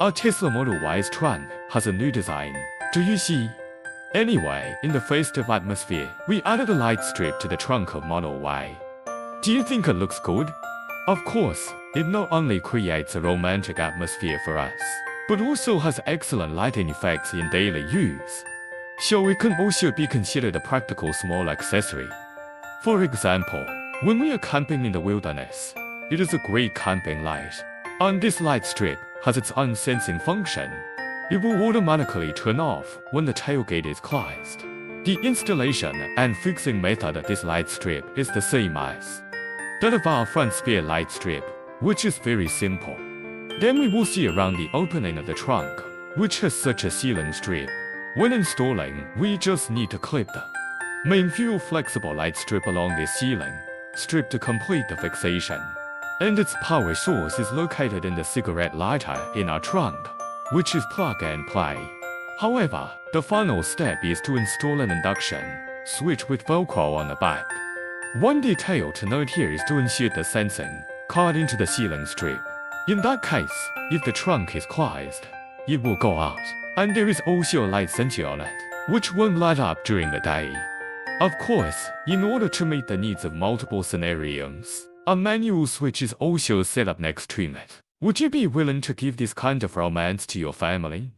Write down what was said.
Our Tesla Model Y's trunk has a new design. Do you see? Anyway, in the festive atmosphere, we added a light strip to the trunk of Model Y. Do you think it looks good? Of course, it not only creates a romantic atmosphere for us, but also has excellent lighting effects in daily use. So it can also be considered a practical small accessory. For example, when we are camping in the wilderness, it is a great camping light. And this light strip has its own sensing function. It will automatically turn off when the tailgate is closed. The installation and fixing method of this light strip is the same as that of our front spare light strip, which is very simple. Then we will see around the opening of the trunk, which has such a ceiling strip. When installing, we just need to clip the main fuel flexible light strip along this ceiling strip to complete the fixation. And its power source is located in the cigarette lighter in our trunk, which is plug and play. However, the final step is to install an induction switch with Velcro on the back. One detail to note here is to insert the sensing card into the ceiling strip. In that case, if the trunk is closed, it will go out. And there is also a light sensor on it, which won't light up during the day. Of course, in order to meet the needs of multiple scenarios, a manual switch is also set up next to it. Would you be willing to give this kind of romance to your family?